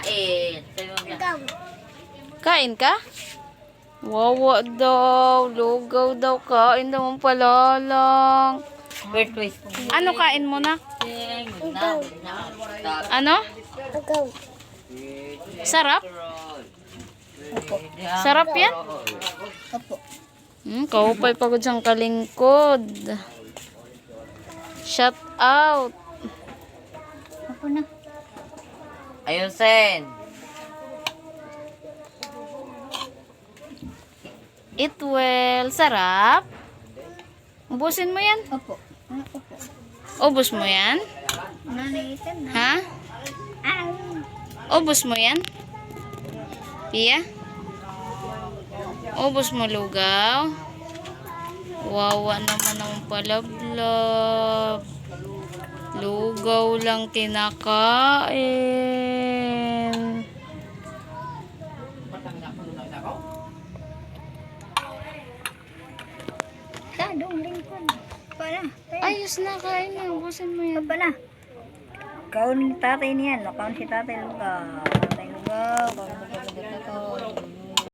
kain. Ikaw. Kain ka? Wawa daw. Lugaw daw. Kain daw ang palalang. Weird twist. Ano kain mo na? Ano? Ikaw. Sarap? Sarap yan? Opo. Kaupay pagod siyang kalingkod. Shout out. Opo na. Ayusin. Eat well. Sarap? Ubusin mo yan? Opo. Ubus mo yan? Nanaitan na. Ha? Ubus mo yan? Pia? Ubus mo lugaw? Wawa naman ang palablab. Lugaw lang kinakain. Sadong lingkod. Pala. Ayos na, kain na. Ubusin mo yan. Pala. Kaun tatay niyan. Kaun si tatay lugaw. Tatay lugaw. Kaun lugaw.